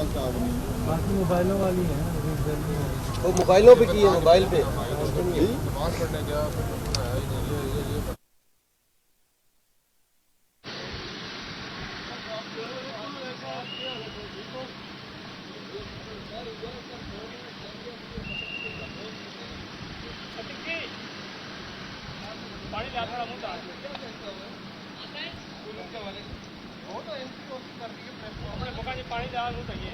बाकी मोबाइलों वाली है। वो मोबाइलों पे की है, मोबाइल पे। पानी डाल चाहिए।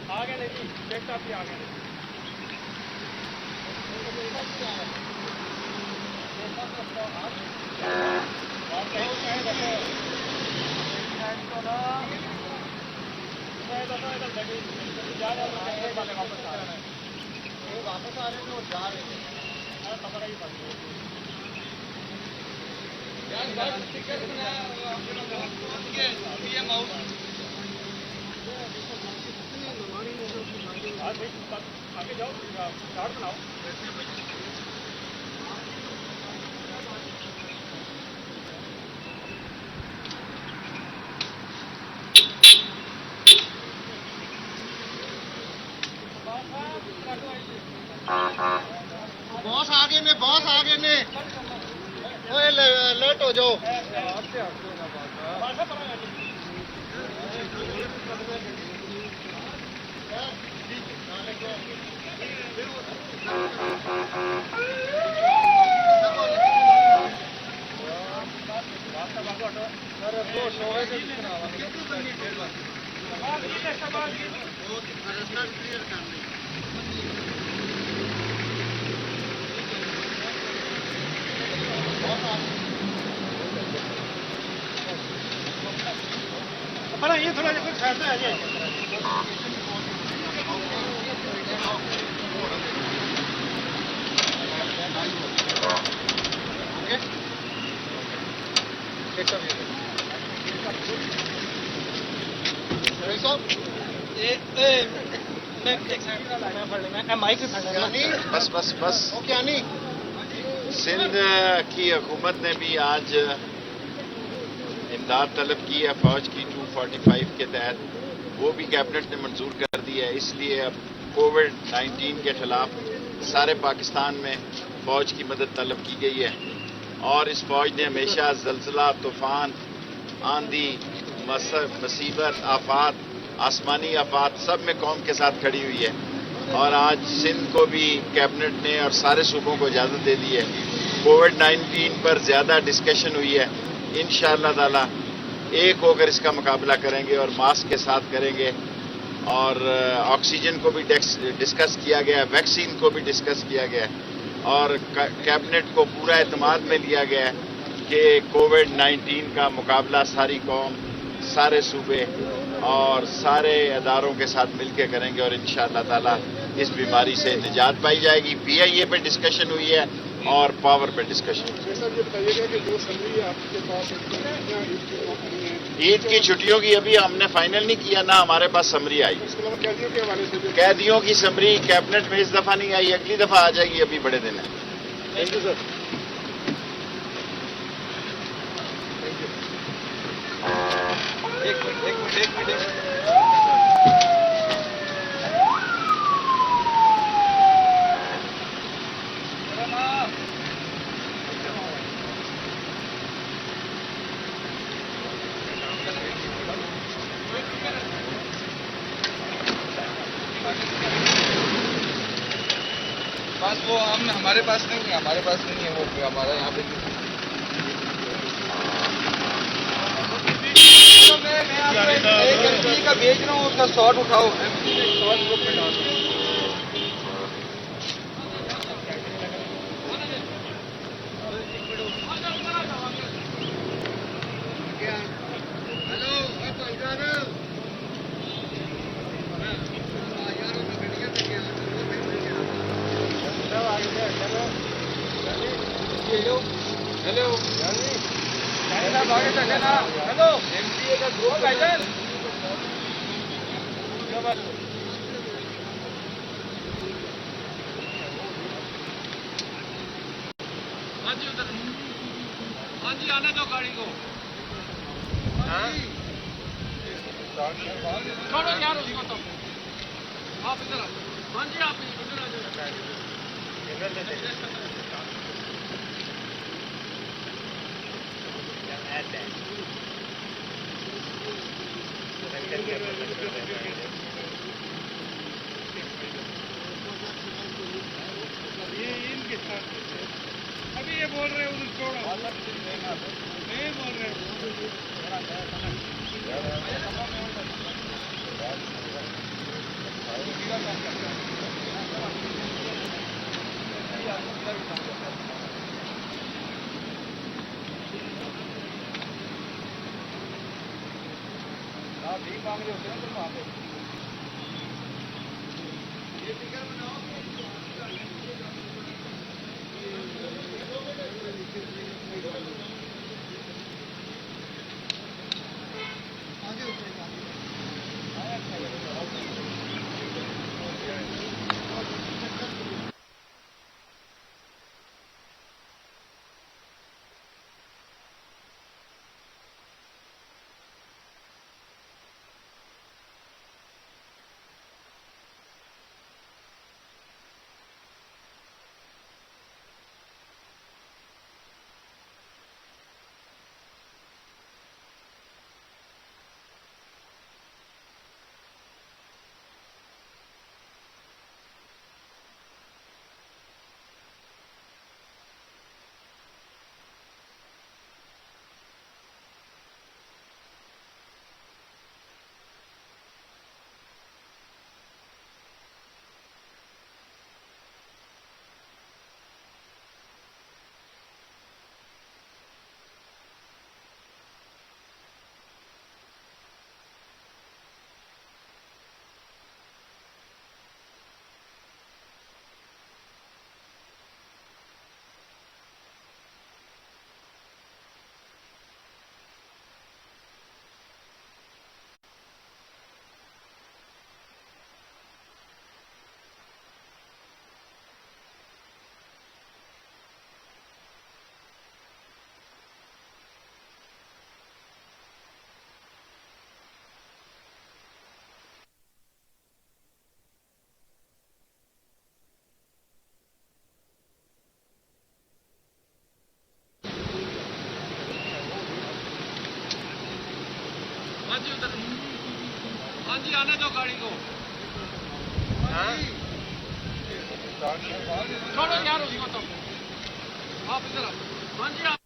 आ गए नहीं जी, डेस्कटॉप भी आ गए नहीं। वापस आ रहे हैं और जा रहे हैं, पकड़ा ही पड़ी आगे जाओ, चार्ट बनाओ। बॉस आगे ने, बॉस आगे ने। ओए लेट हो जाओ। ये थोड़ा कुछ साइड में आ जाए। बस बस बस। सिंध की हुकूमत ने भी आज इमदाद तलब की है फौज की 245 के तहत, वो भी कैबिनेट ने मंजूर कर दिया है। इसलिए अब कोविड-19 के खिलाफ सारे पाकिस्तान में फौज की मदद तलब की गई है और इस फौज ने हमेशा जल्जला, तूफान, आंधी, मुसीबत, आफात, आसमानी आफात सब में कौम के साथ खड़ी हुई है। और आज सिंध को भी कैबिनेट ने और सारे सूबों को इजाज़त दे दी है। कोविड-19 पर ज़्यादा डिस्कशन हुई है। इंशाअल्लाह ताला एक होकर इसका मुकाबला करेंगे और मास्क के साथ करेंगे। और ऑक्सीजन को भी डिस्कस किया गया, वैक्सीन को भी डिस्कस किया गया और कैबिनेट को पूरा एतमाद में लिया गया कि कोविड-19 का मुकाबला सारी कौम, सारे सूबे और सारे अदारों के साथ मिलकर करेंगे और इंशाअल्लाह ताला इस बीमारी से निजात पाई जाएगी। PIA पे डिस्कशन हुई है और पावर पे डिस्कशन। ईद की छुट्टियों की अभी हमने फाइनल नहीं किया, ना हमारे पास समरी आई। कैदियों की समरी कैबिनेट में इस दफा नहीं आई, अगली दफा आ जाएगी, अभी बड़े दिन है। Thank you sir. एक मिनट। बस वो हम हमारे पास नहीं है वो हमारा यहाँ पे तो मैं आपको एक एमपी का भेज रहा हूँ, उसका शॉट उठाओ, एमपी का शॉट ग्रुप में डाल दो। Hello Punjab hello hello MPa का ग्रुप भाईजान हाँ जी आने दो गाड़ी को। छोड़ो यार उसको तो आप इधर आओ। हाँ जी आप इधर आ जाओ। ये इनके साथ अभी ये बोल रहे हैं उधर छोड़ो नहीं बोल रहे आप भी मांग रहे होते हैं तुम वहाँ पे हाँ जी उधर हाँ जी आने दो गाड़ी को। छोड़ो यार उसको तो आप इधर आओ। हाँ जी आप